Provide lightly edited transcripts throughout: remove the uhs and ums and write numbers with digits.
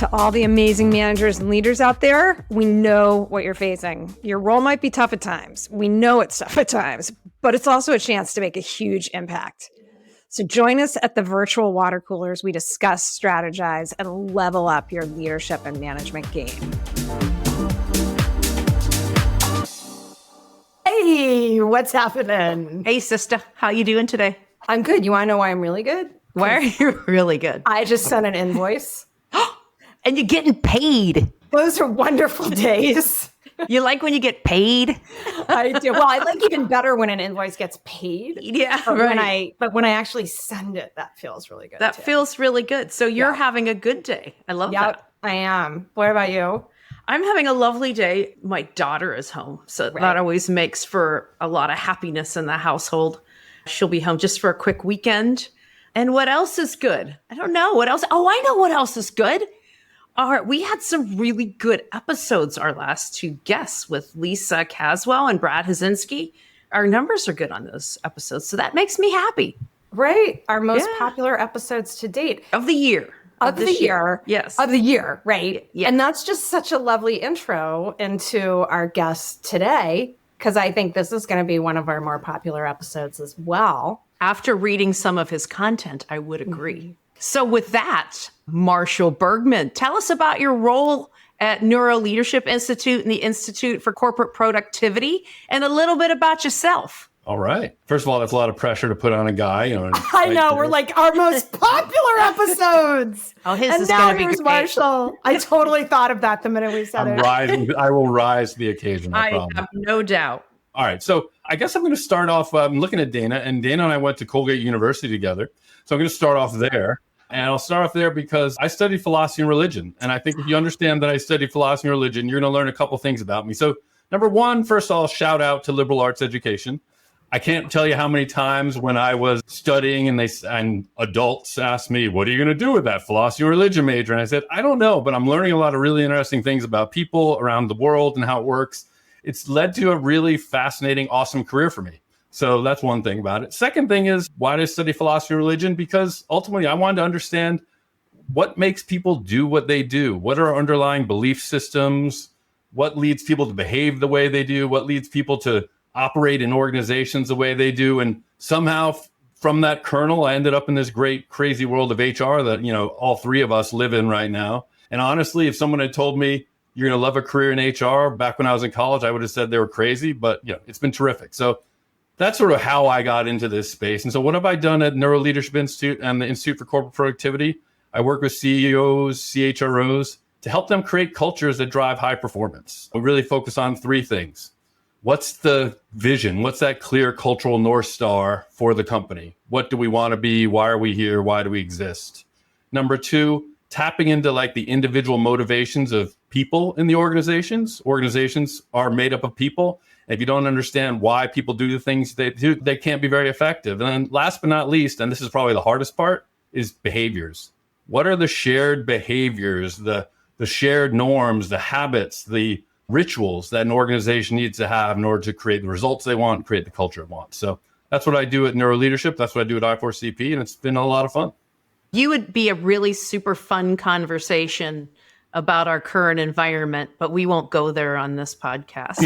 To all the amazing managers and leaders out there, we know what you're facing. Your role might be tough at times. We know it's tough at times, but it's also a chance to make a huge impact. So join us at the virtual water coolers. We discuss, strategize, and level up your leadership and management game. Hey, what's happening? Hey, sister. How you doing today? I'm good. You want to know why I'm really good? Why are you really good? I just sent an invoice. And you're getting paid. Those are wonderful days. You like when you get paid? I do. Well, I like even better when an invoice gets paid. Yeah, but when I actually send it, that feels really good. That feels really good. So you're having a good day. I love that. I am. What about you? I'm having a lovely day. My daughter is home. So that always makes for a lot of happiness in the household. She'll be home just for a quick weekend. And what else is good? I don't know. What else? Oh, I know what else is good. We had some really good episodes, our last two guests with Lisa Caswell and Brad Hazinski. Our numbers are good on those episodes, so that makes me happy. Right. Our most popular episodes to date. Of the year. Of the year. Yes. Of the year, right. Yeah. And that's just such a lovely intro into our guest today, because I think this is going to be one of our more popular episodes as well. After reading some of his content, I would agree. Mm-hmm. So with that, Marshall Bergmann, tell us about your role at NeuroLeadership Institute and the Institute for Corporate Productivity, and a little bit about yourself. All right. First of all, that's a lot of pressure to put on a guy. I know. We're like our most popular episodes. His and is now going to be here's Marshall. I totally thought of that the minute we said it. I will rise to the occasion. I have no doubt. All right. So I guess I'm going to start off. I'm looking at Dana, and Dana and I went to Colgate University together. So I'm going to start off there. And I'll start off there because I studied philosophy and religion. And I think if you understand that I studied philosophy and religion, you're going to learn a couple things about me. So number one, first of all, shout out to liberal arts education. I can't tell you how many times when I was studying and adults asked me, what are you going to do with that philosophy and religion major? And I said, I don't know, but I'm learning a lot of really interesting things about people around the world and how it works. It's led to a really fascinating, awesome career for me. So that's one thing about it. Second thing is, why did I study philosophy and religion? Because ultimately I wanted to understand what makes people do what they do. What are our underlying belief systems? What leads people to behave the way they do? What leads people to operate in organizations the way they do? And somehow from that kernel, I ended up in this great, crazy world of HR that, all three of us live in right now. And honestly, if someone had told me you're going to love a career in HR back when I was in college, I would have said they were crazy, but it's been terrific. So that's sort of how I got into this space. And so what have I done at NeuroLeadership Institute and the Institute for Corporate Productivity? I work with CEOs, CHROs to help them create cultures that drive high performance. We really focus on three things. What's the vision? What's that clear cultural North Star for the company? What do we want to be? Why are we here? Why do we exist? Number two, tapping into the individual motivations of people in the organizations. Organizations are made up of people. If you don't understand why people do the things they do, they can't be very effective. And then last but not least, and this is probably the hardest part, is behaviors. What are the shared behaviors, the shared norms, the habits, the rituals that an organization needs to have in order to create the results they want, create the culture it wants? So that's what I do at NeuroLeadership. That's what I do at I4CP, and it's been a lot of fun. You would be a really super fun conversation about our current environment, but we won't go there on this podcast.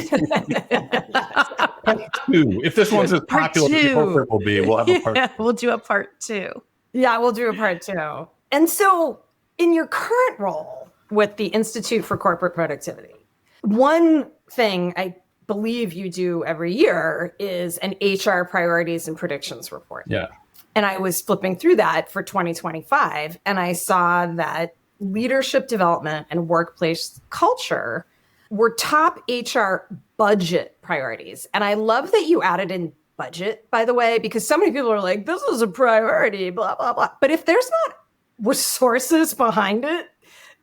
Part two. If this one's as popular as corporate will be, we'll have a part two. We'll do a part two. Yeah, we'll do a part two. And so in your current role with the Institute for Corporate Productivity, one thing I believe you do every year is an HR priorities and predictions report. Yeah. And I was flipping through that for 2025, and I saw that leadership development and workplace culture were top HR budget priorities. And I love that you added in budget, by the way, because so many people are like, this is a priority, blah, blah, blah. But if there's not resources behind it,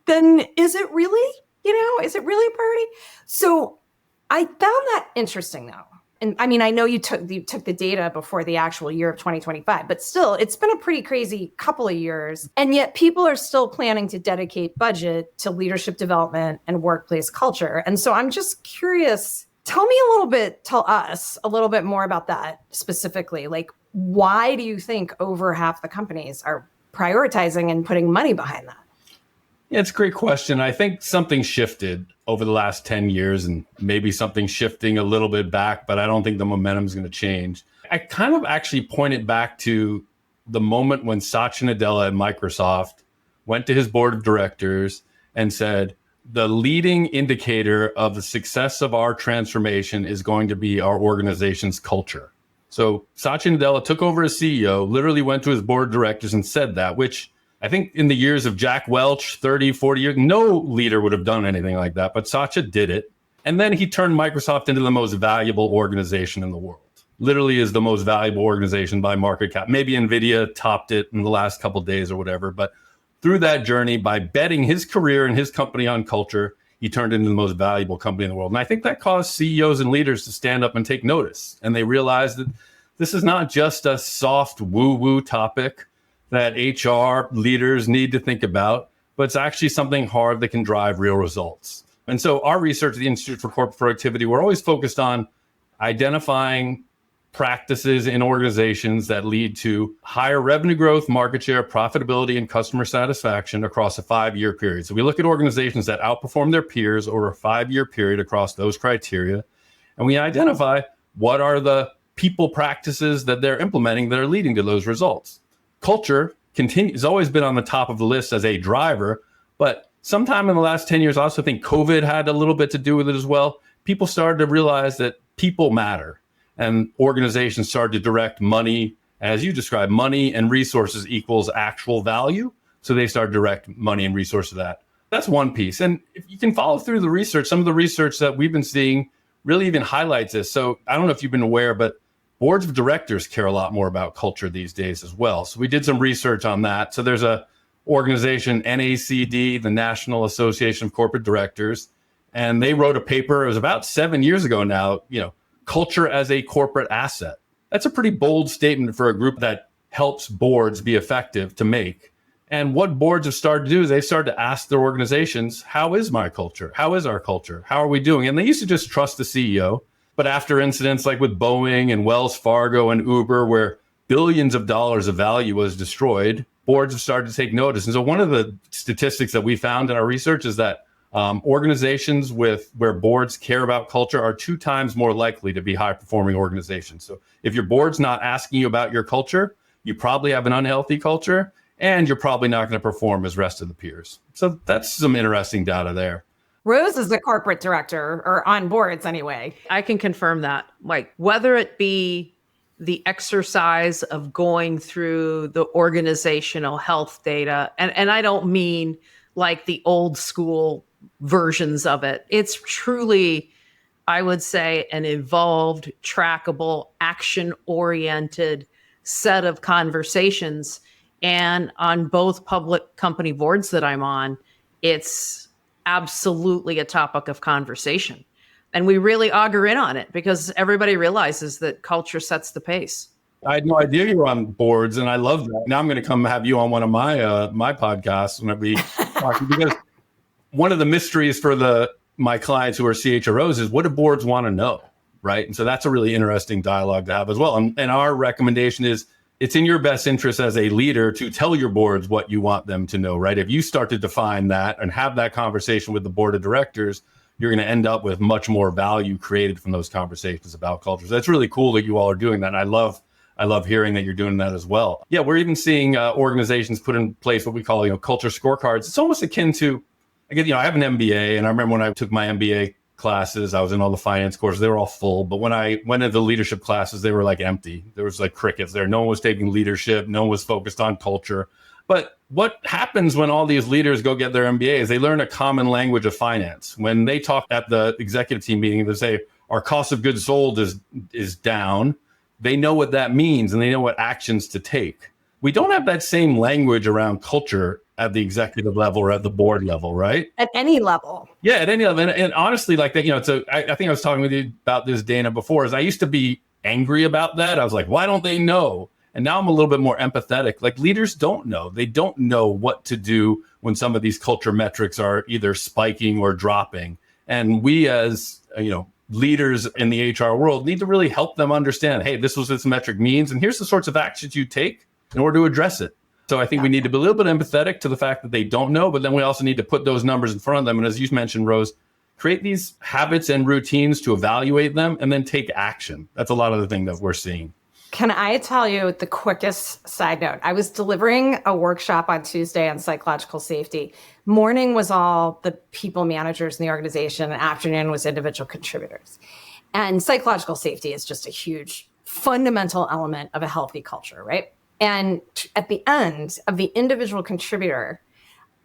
then is it really, is it really a priority? So I found that interesting, though. And I mean, I know you took the data before the actual year of 2025, but still, it's been a pretty crazy couple of years. And yet people are still planning to dedicate budget to leadership development and workplace culture. And so I'm just curious, tell us a little bit more about that specifically. Like, why do you think over half the companies are prioritizing and putting money behind that? Yeah, it's a great question. I think something shifted over the last 10 years and maybe something shifting a little bit back, but I don't think the momentum is going to change. I kind of actually pointed back to the moment when Satya Nadella at Microsoft went to his board of directors and said, the leading indicator of the success of our transformation is going to be our organization's culture. So Satya Nadella took over as CEO, literally went to his board of directors and said that, which I think in the years of Jack Welch, 30, 40 years, no leader would have done anything like that, but Satya did it. And then he turned Microsoft into the most valuable organization in the world. Literally is the most valuable organization by market cap. Maybe NVIDIA topped it in the last couple of days or whatever. But through that journey, by betting his career and his company on culture, he turned into the most valuable company in the world. And I think that caused CEOs and leaders to stand up and take notice. And they realized that this is not just a soft woo-woo topic that HR leaders need to think about, but it's actually something hard that can drive real results. And so our research at the Institute for Corporate Productivity, we're always focused on identifying practices in organizations that lead to higher revenue growth, market share, profitability, and customer satisfaction across a 5-year period. So we look at organizations that outperform their peers over a 5-year period across those criteria, and we identify what are the people practices that they're implementing that are leading to those results. Culture has always been on the top of the list as a driver, but sometime in the last 10 years, I also think COVID had a little bit to do with it as well. People started to realize that people matter, and organizations started to direct money, as you described, money and resources equals actual value. So they started to direct money and resources to that. That's one piece. And if you can follow through the research, some of the research that we've been seeing really even highlights this. So I don't know if you've been aware, but boards of directors care a lot more about culture these days as well. So we did some research on that. So there's a organization, NACD, the National Association of Corporate Directors, and they wrote a paper. It was about 7 years ago now, culture as a corporate asset. That's a pretty bold statement for a group that helps boards be effective to make. And what boards have started to do is they started to ask their organizations, how is my culture? How is our culture? How are we doing? And they used to just trust the CEO. But after incidents like with Boeing and Wells Fargo and Uber, where billions of dollars of value was destroyed, boards have started to take notice. And so one of the statistics that we found in our research is that organizations where boards care about culture are 2 times more likely to be high-performing organizations. So if your board's not asking you about your culture, you probably have an unhealthy culture, and you're probably not going to perform as rest of the peers. So that's some interesting data there. Rose is the corporate director, or on boards anyway. I can confirm that. Like, whether it be the exercise of going through the organizational health data, and I don't mean like the old school versions of it. It's truly, I would say, an evolved, trackable, action-oriented set of conversations. And on both public company boards that I'm on, it's absolutely a topic of conversation. And we really auger in on it because everybody realizes that culture sets the pace. I had no idea you were on boards, and I love that. Now I'm going to come have you on one of my podcasts when we talk, because one of the mysteries for my clients who are CHROs is, what do boards want to know, right? And so that's a really interesting dialogue to have as well. And our recommendation is, it's in your best interest as a leader to tell your boards what you want them to know, right? If you start to define that and have that conversation with the board of directors, you're going to end up with much more value created from those conversations about cultures. That's really cool that you all are doing that. And I love hearing that you're doing that as well. Yeah, we're even seeing organizations put in place what we call, culture scorecards. It's almost akin to, again, I have an MBA, and I remember when I took my MBA classes, I was in all the finance courses, they were all full. But when I went into the leadership classes, they were like empty. There was like crickets there. No one was taking leadership. No one was focused on culture. But what happens when all these leaders go get their MBAs? They learn a common language of finance. When they talk at the executive team meeting, they say, our cost of goods sold is down. They know what that means, and they know what actions to take. We don't have that same language around culture at the executive level or at the board level, right? At any level. Yeah, at any level. And honestly, like that, so I think I was talking with you about this, Dana, before, is I used to be angry about that. I was like, why don't they know? And now I'm a little bit more empathetic. Like, leaders don't know. They don't know what to do when some of these culture metrics are either spiking or dropping. And we as, leaders in the HR world need to really help them understand, hey, this is what this metric means, and here's the sorts of actions you take in order to address it. So I think we need to be a little bit empathetic to the fact that they don't know, but then we also need to put those numbers in front of them. And as you mentioned, Rose, create these habits and routines to evaluate them and then take action. That's a lot of the thing that we're seeing. Can I tell you the quickest side note? I was delivering a workshop on Tuesday on psychological safety. Morning was all the people managers in the organization, and afternoon was individual contributors. And psychological safety is just a huge fundamental element of a healthy culture, right? And at the end of the individual contributor,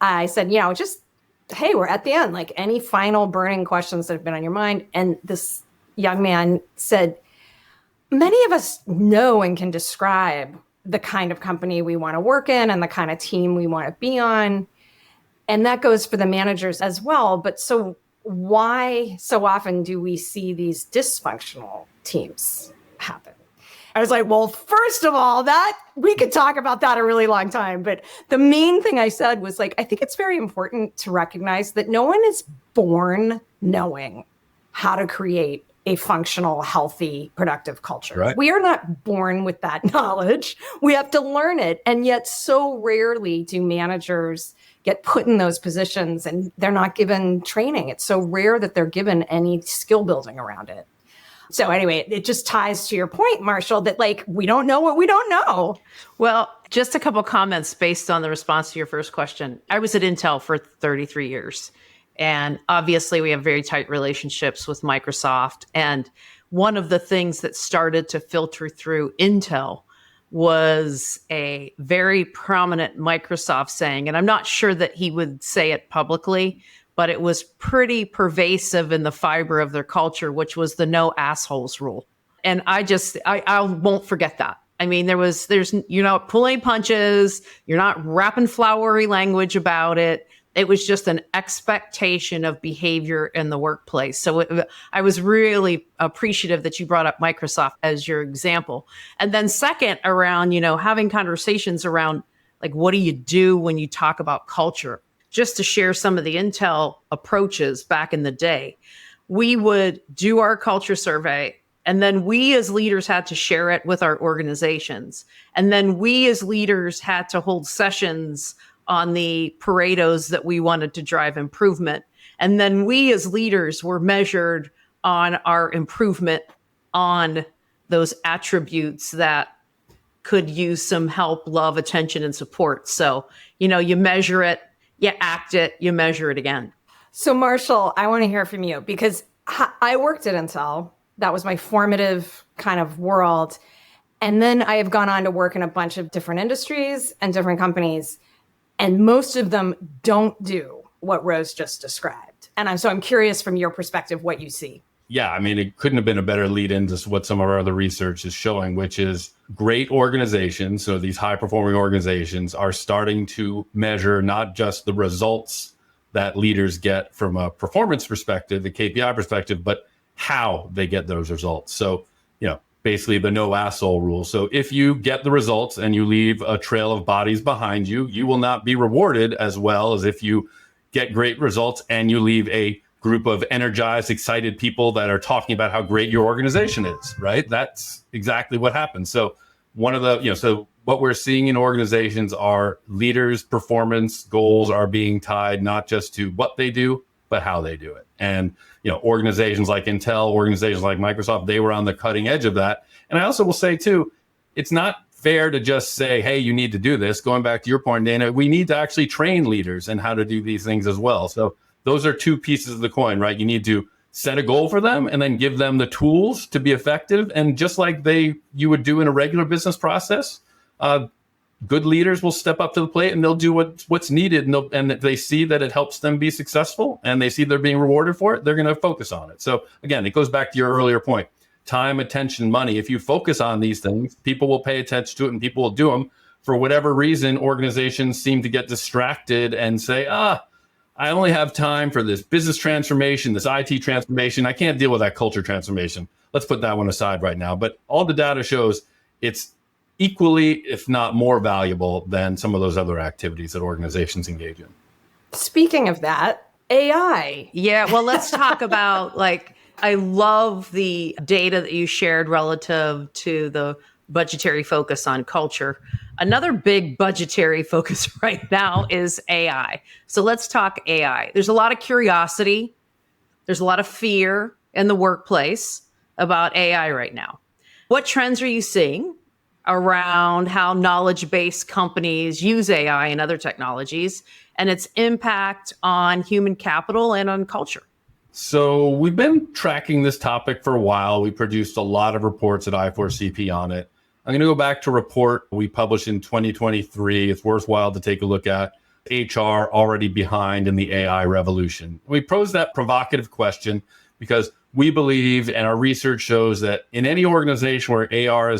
I said, hey, we're at the end, like any final burning questions that have been on your mind. And this young man said, many of us know and can describe the kind of company we want to work in and the kind of team we want to be on. And that goes for the managers as well. But so why so often do we see these dysfunctional teams happen? I was like, well, first of all, that we could talk about that a really long time. But the main thing I said was like, I think it's very important to recognize that no one is born knowing how to create a functional, healthy, productive culture. Right. We are not born with that knowledge. We have to learn it. And yet so rarely do managers get put in those positions and they're not given training. It's so rare that they're given any skill building around it. So anyway, it just ties to your point, Marshall, that like, we don't know what we don't know. Well, just a couple comments based on the response to your first question. I was at Intel for 33 years. And obviously, we have very tight relationships with Microsoft. And one of the things that started to filter through Intel was a very prominent Microsoft saying, and I'm not sure that he would say it publicly, but it was pretty pervasive in the fiber of their culture, which was the no assholes rule. And I won't forget that. I mean, you're not pulling punches, you're not rapping flowery language about it. It was just an expectation of behavior in the workplace. So I was really appreciative that you brought up Microsoft as your example. And then second, around, having conversations around, like, what do you do when you talk about culture? Just to share some of the Intel approaches back in the day, we would do our culture survey, and then we as leaders had to share it with our organizations. And then we as leaders had to hold sessions on the Paretos that we wanted to drive improvement. And then we as leaders were measured on our improvement on those attributes that could use some help, love, attention, and support. So, you measure it, you act it, you measure it again. So Marshall, I want to hear from you because I worked at Intel. That was my formative kind of world. And then I have gone on to work in a bunch of different industries and different companies. And most of them don't do what Rose just described. And I'm curious from your perspective, what you see. Yeah, I mean, it couldn't have been a better lead into what some of our other research is showing, which is great organizations. So these high performing organizations are starting to measure not just the results that leaders get from a performance perspective, the KPI perspective, but how they get those results. So, basically the no asshole rule. So if you get the results and you leave a trail of bodies behind you, you will not be rewarded as well as if you get great results and you leave a group of energized, excited people that are talking about how great your organization is, right? That's exactly what happens. So so what we're seeing in organizations are leaders' performance goals are being tied not just to what they do, but how they do it. And, organizations like Intel, organizations like Microsoft, they were on the cutting edge of that. And I also will say too, it's not fair to just say, hey, you need to do this. Going back to your point, Dana, we need to actually train leaders in how to do these things as well. So those are two pieces of the coin, right? You need to set a goal for them and then give them the tools to be effective. And just like you would do in a regular business process, good leaders will step up to the plate and they'll do what's needed. And if they see that it helps them be successful and they see they're being rewarded for it, they're going to focus on it. So again, it goes back to your earlier point, time, attention, money. If you focus on these things, people will pay attention to it and people will do them. For whatever reason, organizations seem to get distracted and say, I only have time for this business transformation, this IT transformation. I can't deal with that culture transformation. Let's put that one aside right now. But all the data shows it's equally, if not more valuable than some of those other activities that organizations engage in. Speaking of that, AI. Yeah, well, let's talk about, I love the data that you shared relative to the budgetary focus on culture. Another big budgetary focus right now is AI. So let's talk AI. There's a lot of curiosity. There's a lot of fear in the workplace about AI right now. What trends are you seeing around how knowledge-based companies use AI and other technologies and its impact on human capital and on culture? So we've been tracking this topic for a while. We produced a lot of reports at I4CP on it. I'm going to go back to a report we published in 2023. It's worthwhile to take a look at. HR already behind in the AI revolution. We posed that provocative question because we believe, and our research shows, that in any organization where HR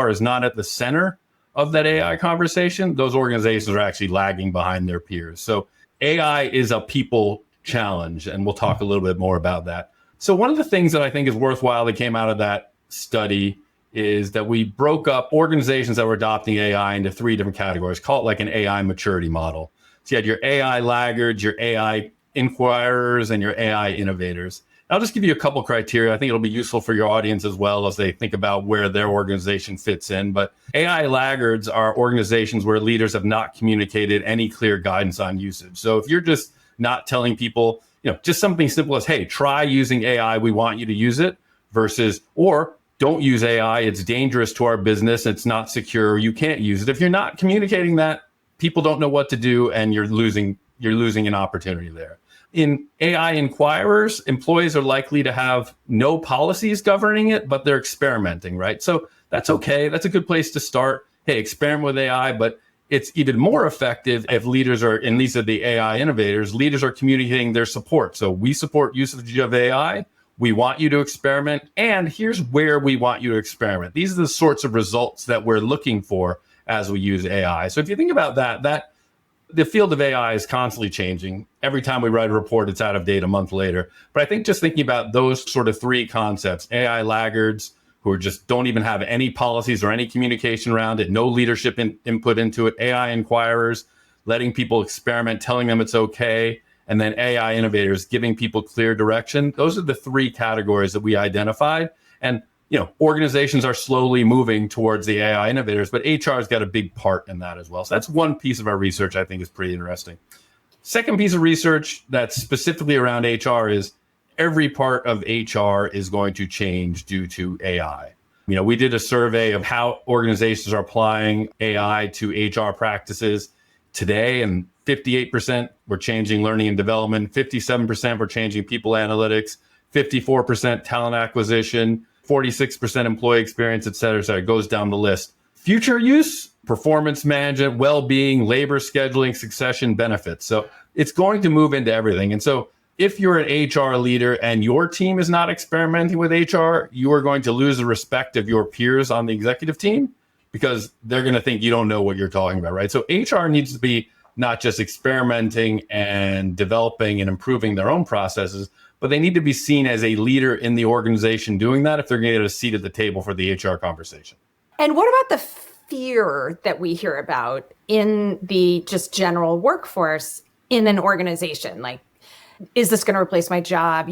is not at the center of that AI conversation, those organizations are actually lagging behind their peers. So AI is a people challenge, and we'll talk a little bit more about that. So one of the things that I think is worthwhile that came out of that study is that we broke up organizations that were adopting AI into three different categories, call it like an AI maturity model. So you had your AI laggards, your AI inquirers, and your AI innovators. I'll just give you a couple criteria. I think it'll be useful for your audience as well as they think about where their organization fits in. But AI laggards are organizations where leaders have not communicated any clear guidance on usage. So if you're just not telling people, just something simple as, hey, try using AI, we want you to use it, versus, or don't use AI, it's dangerous to our business, it's not secure, you can't use it. If you're not communicating that, people don't know what to do, and you're losing an opportunity there. In AI inquirers, employees are likely to have no policies governing it, but they're experimenting, right? So that's okay. That's a good place to start. Hey, experiment with AI, but it's even more effective if leaders are, and these are the AI innovators, leaders are communicating their support. So we support usage of AI. We want you to experiment, and here's where we want you to experiment. These are the sorts of results that we're looking for as we use AI. So if you think about that the field of AI is constantly changing. Every time we write a report, it's out of date a month later. But I think just thinking about those sort of three concepts, AI laggards who are just don't even have any policies or any communication around it, no leadership input into it, AI inquirers, letting people experiment, telling them it's okay, and then AI innovators giving people clear direction. Those are the three categories that we identified. And organizations are slowly moving towards the AI innovators, but HR has got a big part in that as well. So that's one piece of our research I think is pretty interesting. Second piece of research that's specifically around HR is every part of HR is going to change due to AI. We did a survey of how organizations are applying AI to HR practices today, and 58% were changing learning and development, 57% were changing people analytics, 54% talent acquisition, 46% employee experience, et cetera, et cetera. It goes down the list. Future use, performance management, well-being, labor scheduling, succession, benefits. So it's going to move into everything. And so if you're an HR leader and your team is not experimenting with HR, you are going to lose the respect of your peers on the executive team because they're going to think you don't know what you're talking about, right? So HR needs to be not just experimenting and developing and improving their own processes, but they need to be seen as a leader in the organization doing that if they're going to get a seat at the table for the HR conversation. And what about the fear that we hear about in the just general workforce in an organization? Like, is this going to replace my job?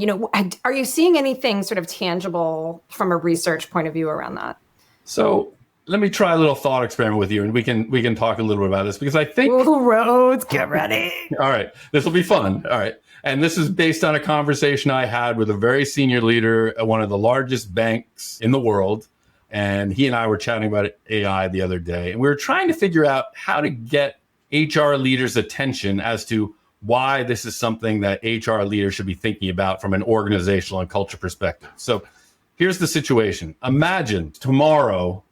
Are you seeing anything sort of tangible from a research point of view around that? So let me try a little thought experiment with you, and we can talk a little bit about this because I think... Ooh, Rhodes, get ready. All right. This will be fun. All right. And this is based on a conversation I had with a very senior leader at one of the largest banks in the world. And he and I were chatting about AI the other day. And we were trying to figure out how to get HR leaders' attention as to why this is something that HR leaders should be thinking about from an organizational and culture perspective. So here's the situation. Imagine tomorrow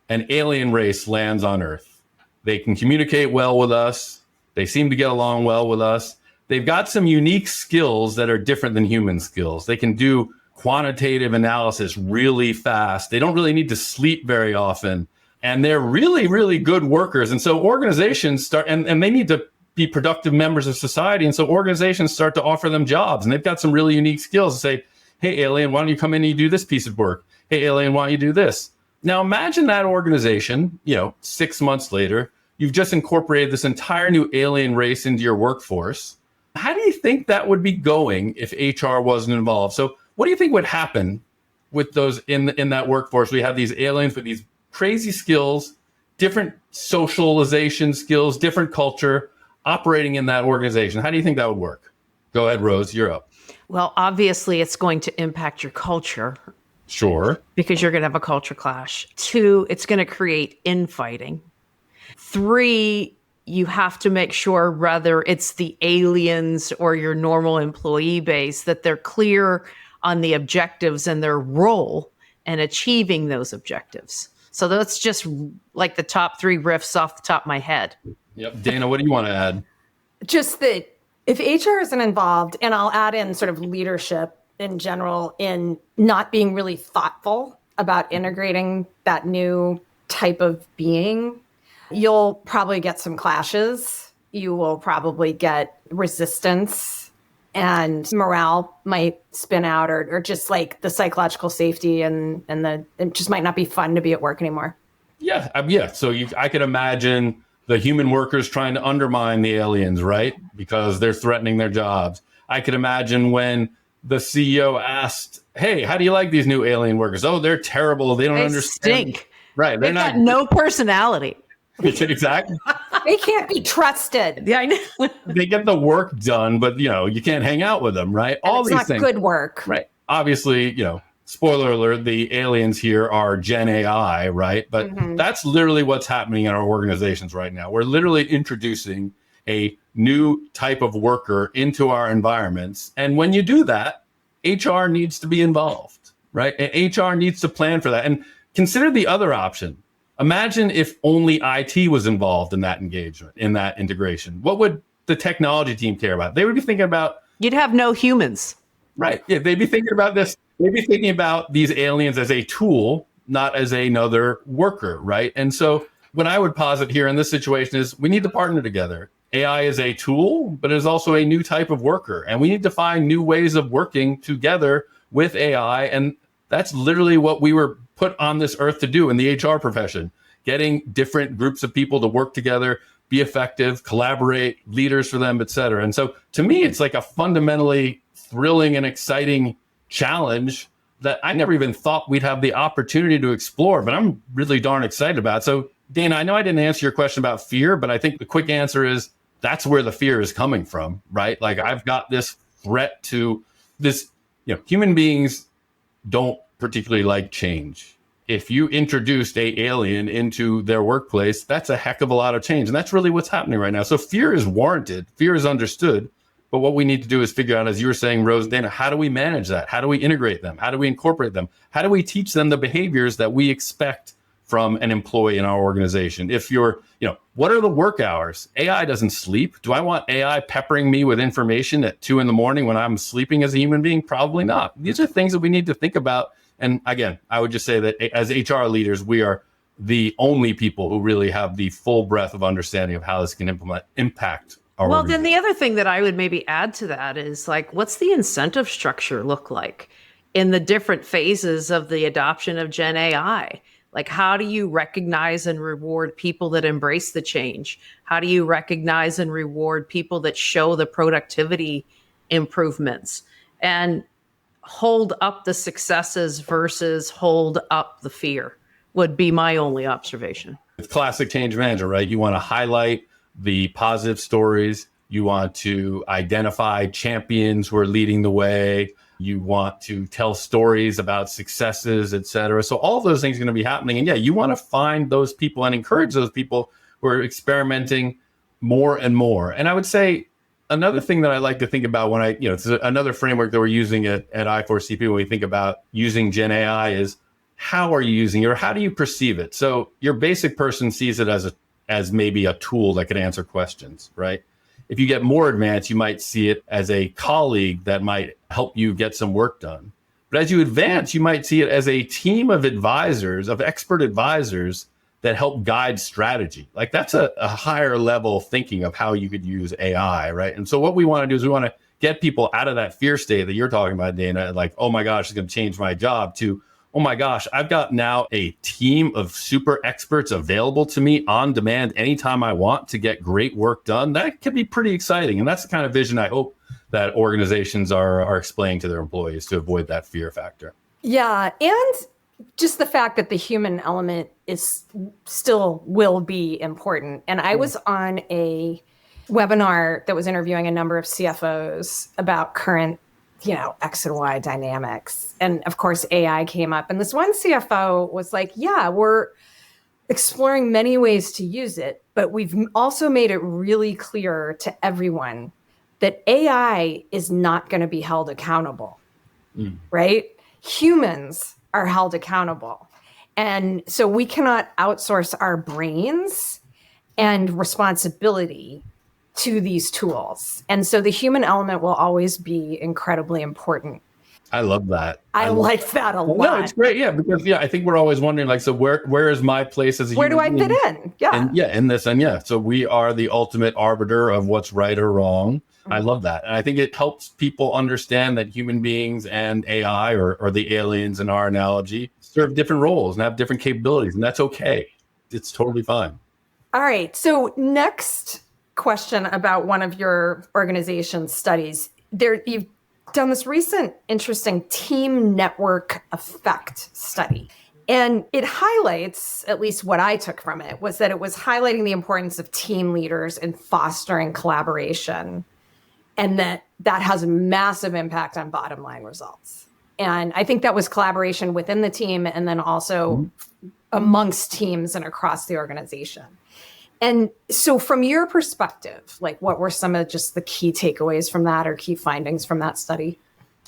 an alien race lands on Earth. They can communicate well with us. They seem to get along well with us. They've got some unique skills that are different than human skills. They can do quantitative analysis really fast. They don't really need to sleep very often. And they're really, really good workers. And so organizations start, and they need to be productive members of society. And so organizations start to offer them jobs. And they've got some really unique skills to say, hey, alien, why don't you come in and you do this piece of work? Hey, alien, why don't you do this? Now, imagine that organization, 6 months later, you've just incorporated this entire new alien race into your workforce. How do you think that would be going if HR wasn't involved? So what do you think would happen with those in that workforce? We have these aliens with these crazy skills. different socialization skills, different culture operating in that organization. How do you think that would work? Go ahead, Rose, you're up. Well, obviously, it's going to impact your culture. Sure. Because you're going to have a culture clash. 2, it's going to create infighting. 3, you have to make sure, whether it's the aliens or your normal employee base, that they're clear on the objectives and their role and achieving those objectives. So that's just like the top 3 riffs off the top of my head. Yep. Dana, what do you want to add? Just that if HR isn't involved, and I'll add in sort of leadership in general, in not being really thoughtful about integrating that new type of being, you'll probably get some clashes. You will probably get resistance, and morale might spin out, or just like the psychological safety and it just might not be fun to be at work anymore. Yeah. So I could imagine the human workers trying to undermine the aliens, right? Because they're threatening their jobs. I could imagine when the CEO asked, hey, how do you like these new alien workers? Oh, they're terrible. They don't understand. Stink. Right. They've got no personality. Exactly. They can't be trusted. Yeah, I know. They get the work done, but you can't hang out with them, right? And All it's these not things. good work. Right. Obviously, spoiler alert, the aliens here are Gen AI, right? But that's literally what's happening in our organizations right now. We're literally introducing a new type of worker into our environments. And when you do that, HR needs to be involved, right? And HR needs to plan for that. And consider the other option. Imagine if only IT was involved in that engagement, in that integration. What would the technology team care about? They would be thinking about... You'd have no humans. Right. Yeah, they'd be thinking about this. They'd be thinking about these aliens as a tool, not as another worker, right? And so what I would posit here in this situation is we need to partner together. AI is a tool, but it is also a new type of worker. And we need to find new ways of working together with AI. And that's literally what we were put on this earth to do in the HR profession, getting different groups of people to work together, be effective, collaborate, leaders for them, et cetera. And so to me, it's like a fundamentally thrilling and exciting challenge that I never even thought we'd have the opportunity to explore, but I'm really darn excited about. So Dana, I know I didn't answer your question about fear, but I think the quick answer is that's where the fear is coming from, right? Like I've got this threat to this, human beings don't particularly like change. If you introduced an alien into their workplace, that's a heck of a lot of change. And that's really what's happening right now. So fear is warranted. Fear is understood. But what we need to do is figure out, as you were saying, Rose, Dana, how do we manage that? How do we integrate them? How do we incorporate them? How do we teach them the behaviors that we expect from an employee in our organization? If you're, what are the work hours? AI doesn't sleep. Do I want AI peppering me with information at 2 a.m. when I'm sleeping as a human being? Probably not. These are things that we need to think about. And again, I would just say that as HR leaders, we are the only people who really have the full breadth of understanding of how this can impact our Well, then the other thing that I would maybe add to that is what's the incentive structure look like in the different phases of the adoption of Gen AI? How do you recognize and reward people that embrace the change? How do you recognize and reward people that show the productivity improvements? And hold up the successes versus hold up the fear would be my only observation. It's classic change management, right? You want to highlight the positive stories. You want to identify champions who are leading the way. You want to tell stories about successes, et cetera. So all of those things are going to be happening. And you want to find those people and encourage those people who are experimenting more and more. And I would say another thing that I like to think about when it's another framework that we're using at I4CP when we think about using Gen AI is how are you using it or how do you perceive it? So your basic person sees it as maybe a tool that could answer questions, right? If you get more advanced, you might see it as a colleague that might help you get some work done. But as you advance, you might see it as a team of advisors, of expert advisors that help guide strategy. That's a higher level thinking of how you could use AI, right? And so what we want to do is we want to get people out of that fear state that you're talking about, Dana, oh my gosh, it's going to change my job, to, oh my gosh, I've got now a team of super experts available to me on demand anytime I want to get great work done. That can be pretty exciting. And that's the kind of vision I hope that organizations are explaining to their employees to avoid that fear factor. Yeah. And just the fact that the human element is still will be important. And I was on a webinar that was interviewing a number of CFOs about current, X and Y dynamics. And of course, AI came up. And this one CFO was like, yeah, we're exploring many ways to use it, but we've also made it really clear to everyone that AI is not going to be held accountable, right? Humans are held accountable. And so we cannot outsource our brains and responsibility to these tools. And so the human element will always be incredibly important. I love that. I like that a lot. No, it's great. Yeah, because I think we're always wondering, like, so where is my place as a where human do I being? fit in? Yeah. And in this. And so we are the ultimate arbiter of what's right or wrong. I love that. And I think it helps people understand that human beings and AI or the aliens in our analogy serve different roles and have different capabilities. And that's okay. It's totally fine. All right. So next question about one of your organization's studies. You've done this recent interesting team network effect study. And it highlights, at least what I took from it, was that it was highlighting the importance of team leaders in fostering collaboration, and that has a massive impact on bottom line results. And I think that was collaboration within the team and then also amongst teams and across the organization. And so from your perspective, like what were some of just the key takeaways from that or key findings from that study?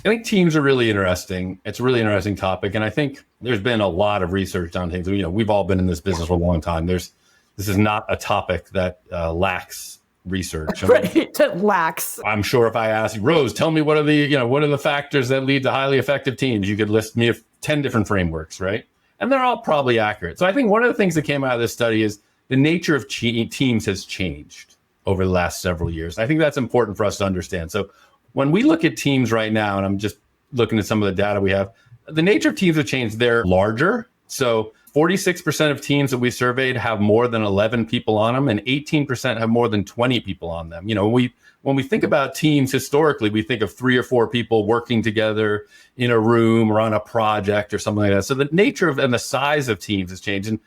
I think teams are really interesting. It's a really interesting topic. And I think there's been a lot of research on things. We've all been in this business for a long time. This is not a topic that lacks research. Right, it lacks. I'm sure if I asked you, Rose, tell me what are the factors that lead to highly effective teams? You could list me 10 different frameworks, right? And they're all probably accurate. So I think one of the things that came out of this study is the nature of teams has changed over the last several years. I think that's important for us to understand. So when we look at teams right now, and I'm just looking at some of the data we have, the nature of teams have changed. They're larger. So 46% of teams that we surveyed have more than 11 people on them, and 18% have more than 20 people on them. When we think about teams historically, we think of 3 or 4 people working together in a room or on a project or something like that. So the nature of and the size of teams has changed. And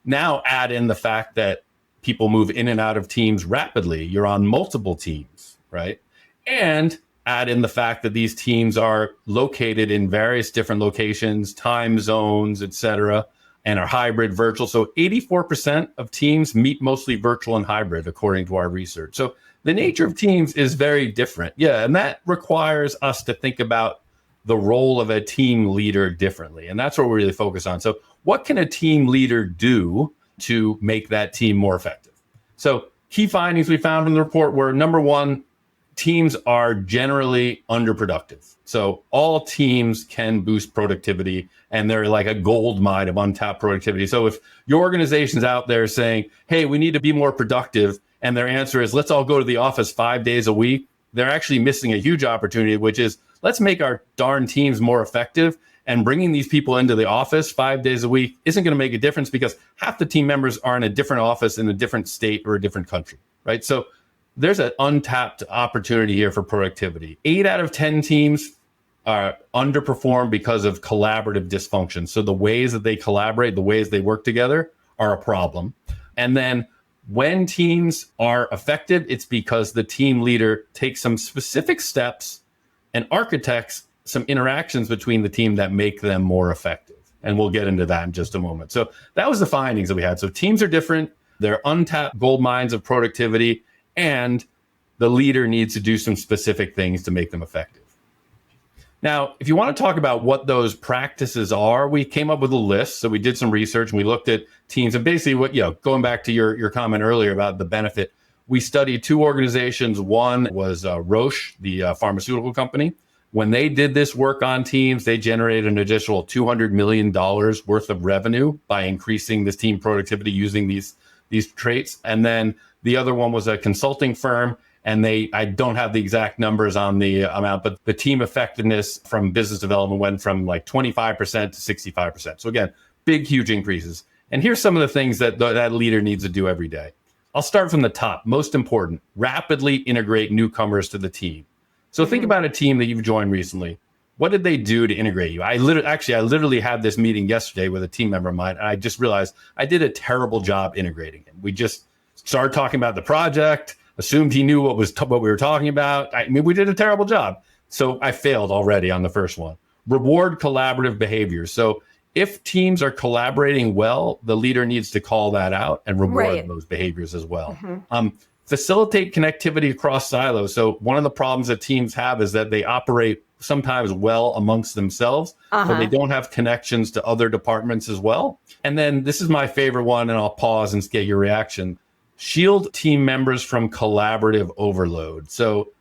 now add in the fact that people move in and out of teams rapidly. You're on multiple teams, right? And add in the fact that these teams are located in various different locations, time zones, et cetera, and are hybrid, virtual. So 84% of teams meet mostly virtual and hybrid, according to our research. So the nature of teams is very different. Yeah, and that requires us to think about the role of a team leader differently. And that's what we really focus on. So what can a team leader do to make that team more effective? So key findings we found in the report were, number one, teams are generally underproductive. So all teams can boost productivity, and they're like a gold mine of untapped productivity. So if your organization's out there saying, hey, we need to be more productive, and their answer is, let's all go to the office 5 days a week, they're actually missing a huge opportunity, which is, let's make our darn teams more effective. And bringing these people into the office 5 days a week isn't going to make a difference because half the team members are in a different office in a different state or a different country, right? So there's an untapped opportunity here for productivity. 8 out of 10 teams are underperformed because of collaborative dysfunction. So the ways that they collaborate, the ways they work together are a problem. And then when teams are effective, it's because the team leader takes some specific steps and architects some interactions between the team that make them more effective. And we'll get into that in just a moment. So that was the findings that we had. So teams are different. They're untapped gold mines of productivity, and the leader needs to do some specific things to make them effective. Now, if you want to talk about what those practices are, we came up with a list. So we did some research and we looked at teams, and basically going back to your comment earlier about the benefit, we studied 2 organizations. One was Roche, the pharmaceutical company. When they did this work on teams, they generated an additional $200 million worth of revenue by increasing this team productivity using these traits. And then the other one was a consulting firm, and I don't have the exact numbers on the amount, but the team effectiveness from business development went from like 25% to 65%. So again, big, huge increases. And here's some of the things that that leader needs to do every day. I'll start from the top. Most important, rapidly integrate newcomers to the team. So think about a team that you've joined recently. what did they do to integrate you? I literally had this meeting yesterday with a team member of mine, and I just realized I did a terrible job integrating him. We just started talking about the project, assumed he knew what we were talking about. I mean, we did a terrible job. So I failed already on the first one. Reward collaborative behaviors. So if teams are collaborating well, the leader needs to call that out and reward those behaviors as well. Facilitate connectivity across silos. So one of the problems that teams have is that they operate sometimes well amongst themselves, but they don't have connections to other departments as well. And then this is my favorite one, and I'll pause and get your reaction. Shield team members from collaborative overload. So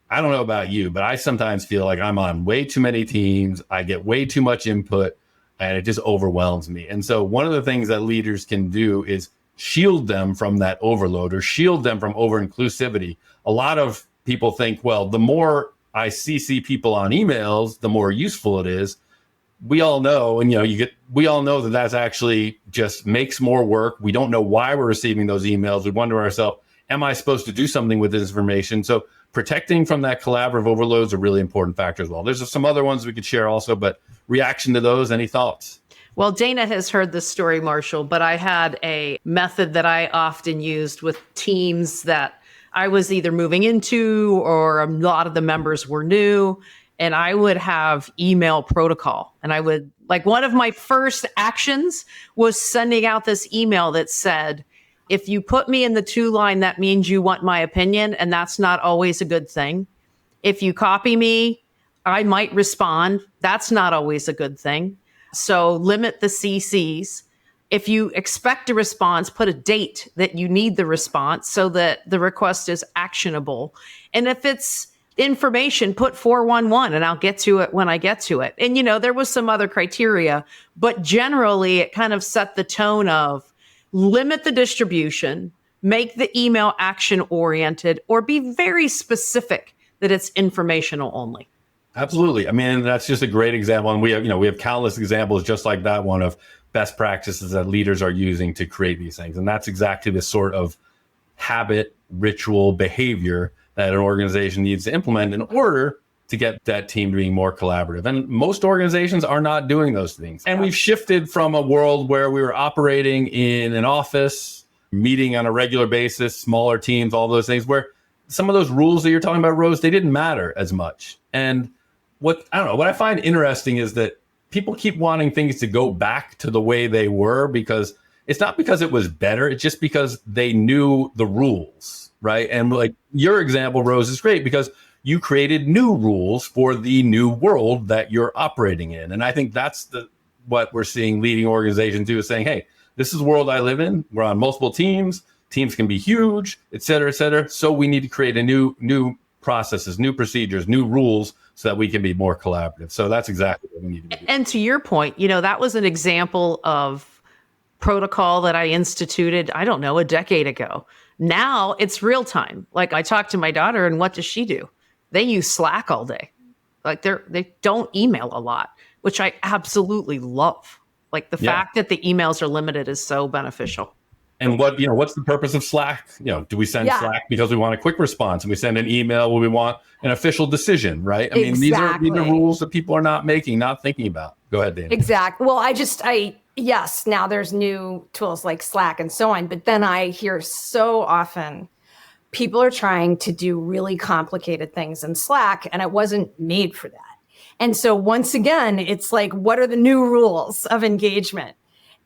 I don't know about you, but I sometimes feel like I'm on way too many teams. I get way too much input, and it just overwhelms me. And so one of the things that leaders can do is shield them from that overload or shield them from over-inclusivity. A lot of people think, well, the more I CC people on emails, the more useful it is. We all know, and we all know that that's actually just makes more work. We don't know why we're receiving those emails. We wonder to ourselves, am I supposed to do something with this information? So protecting from that collaborative overload is a really important factor as well. There's some other ones we could share also, but reaction to those, any thoughts? Well, Dana has heard this story, Marshall, but I had a method that I often used with teams that I was either moving into or a lot of the members were new. And I would have email protocol. And I would, like, one of my first actions was sending out this email that said, if you put me in the 2-line, that means you want my opinion. And that's not always a good thing. If you copy me, I might respond. That's not always a good thing. So limit the CCs. If you expect a response, put a date that you need the response so that the request is actionable. And if it's information, put 411 and I'll get to it when I get to it. And, there was some other criteria, but generally it kind of set the tone of limit the distribution, make the email action oriented, or be very specific that it's informational only. Absolutely. I mean, that's just a great example. And we have countless examples just like that one of best practices that leaders are using to create these things. And that's exactly the sort of habit, ritual, behavior that an organization needs to implement in order to get that team being more collaborative. And most organizations are not doing those things. And we've shifted from a world where we were operating in an office, meeting on a regular basis, smaller teams, all those things, where some of those rules that you're talking about, Rose, they didn't matter as much. And what I find interesting is that people keep wanting things to go back to the way they were, because it's not because it was better. It's just because they knew the rules, right? And like your example, Rose, is great because you created new rules for the new world that you're operating in. And I think that's what we're seeing leading organizations do, is saying, hey, this is the world I live in. We're on multiple teams. Teams can be huge, et cetera, et cetera. So we need to create a new processes, new procedures, new rules so that we can be more collaborative. So that's exactly what we need to do. And to your point, that was an example of protocol that I instituted, I don't know, a decade ago. Now it's real time. Like, I talk to my daughter, and what does she do? They use Slack all day. Like, they don't email a lot, which I absolutely love. Like, the fact that the emails are limited is so beneficial. And what's the purpose of Slack? Do we send Slack because we want a quick response, and we send an email when we want an official decision, right? I mean, these are rules that people are not thinking about. Go ahead, Dana. Exactly. Well, yes, now there's new tools like Slack and so on, but then I hear so often people are trying to do really complicated things in Slack, and it wasn't made for that. And so once again, it's like, what are the new rules of engagement?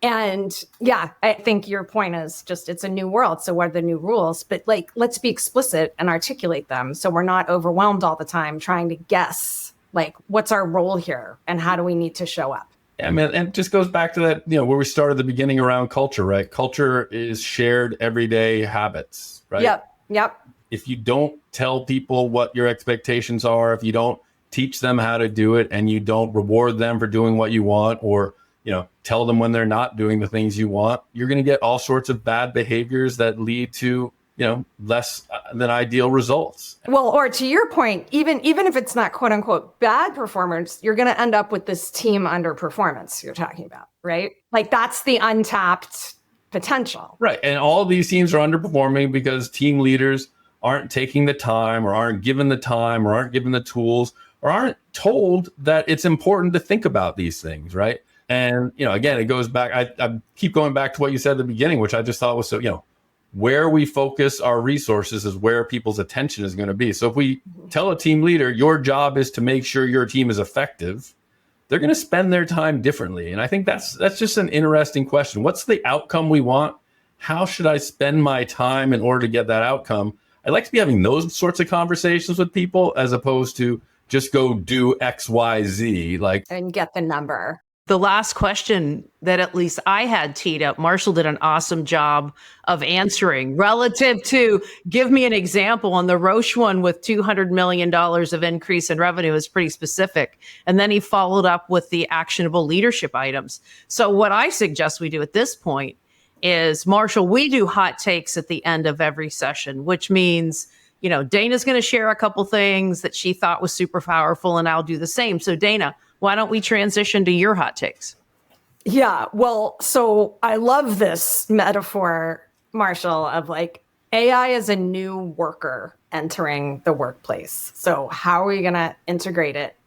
And yeah, I think your point is just, it's a new world. So what are the new rules? But like, let's be explicit and articulate them so we're not overwhelmed all the time trying to guess, like, what's our role here and how do we need to show up? Yeah, man, and it just goes back to that, where we started the beginning around culture, right? Culture is shared everyday habits, right? Yep. If you don't tell people what your expectations are, if you don't teach them how to do it, and you don't reward them for doing what you want, or tell them when they're not doing the things you want, you're going to get all sorts of bad behaviors that lead to, less than ideal results. Well, or to your point, even if it's not quote unquote bad performance, you're going to end up with this team underperformance you're talking about, right? Like, that's the untapped potential. Right. And all of these teams are underperforming because team leaders aren't taking the time, or aren't given the time, or aren't given the tools, or aren't told that it's important to think about these things, right? And, again, it goes back, I keep going back to what you said at the beginning, which I just thought was so, where we focus our resources is where people's attention is going to be. So if we tell a team leader, your job is to make sure your team is effective, they're going to spend their time differently. And I think that's just an interesting question. What's the outcome we want? How should I spend my time in order to get that outcome? I like to be having those sorts of conversations with people as opposed to just go do X, Y, Z, and get the number. The last question that at least I had teed up, Marshall did an awesome job of answering relative to give me an example. On the Roche one with $200 million of increase in revenue is pretty specific. And then he followed up with the actionable leadership items. So what I suggest we do at this point is, Marshall, we do hot takes at the end of every session, which means, Dana's going to share a couple things that she thought was super powerful, and I'll do the same. So Dana, why don't we transition to your hot takes? Yeah, well, so I love this metaphor, Marshall, of AI is a new worker entering the workplace. So how are we going to integrate it?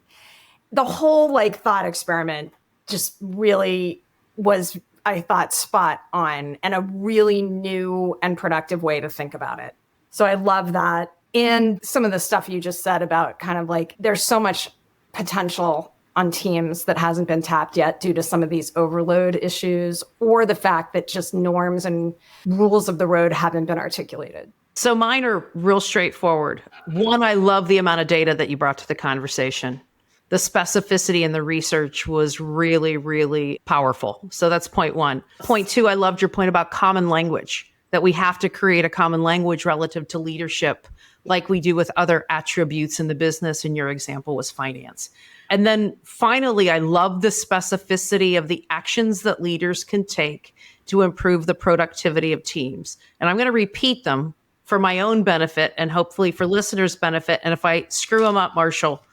The whole thought experiment just really was, I thought, spot on, and a really new and productive way to think about it. So I love that. And some of the stuff you just said about kind of there's so much potential on teams that hasn't been tapped yet due to some of these overload issues, or the fact that just norms and rules of the road haven't been articulated. So mine are real straightforward. One, I love the amount of data that you brought to the conversation. The specificity in the research was really, really powerful. So that's point one. Point two, I loved your point about common language, that we have to create a common language relative to leadership, like we do with other attributes in the business. And your example was finance. And then finally, I love the specificity of the actions that leaders can take to improve the productivity of teams. And I'm going to repeat them for my own benefit and hopefully for listeners' benefit. And if I screw them up, Marshall,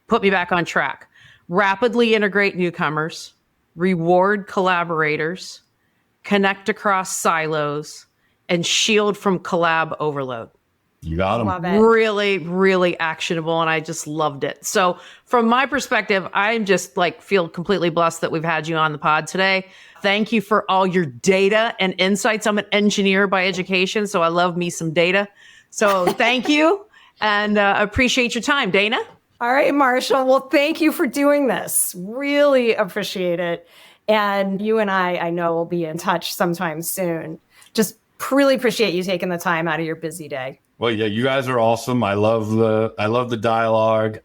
put me back on track. Rapidly integrate newcomers, reward collaborators, connect across silos, and shield from collab overload. You got them. Love it. Really, really actionable. And I just loved it. So from my perspective, I'm just feel completely blessed that we've had you on the pod today. Thank you for all your data and insights. I'm an engineer by education, so I love me some data. So thank you, and appreciate your time. Dana? All right, Marshall. Well, thank you for doing this. Really appreciate it. And you and I know we'll be in touch sometime soon. Just really appreciate you taking the time out of your busy day. Well, yeah, you guys are awesome. I love the dialogue.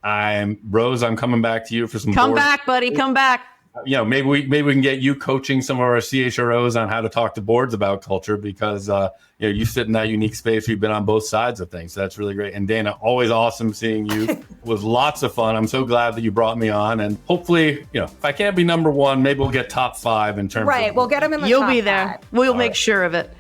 Rose, I'm coming back to you for some Come back, buddy. Come back. Maybe we can get you coaching some of our CHROs on how to talk to boards about culture, because you sit in that unique space. We've been on both sides of things. So that's really great. And Dana, always awesome seeing you. It was lots of fun. I'm so glad that you brought me on. And hopefully, if I can't be number one, maybe we'll get top 5 in terms of. Right. We'll get them in the You'll top be there. 5. We'll make sure of it.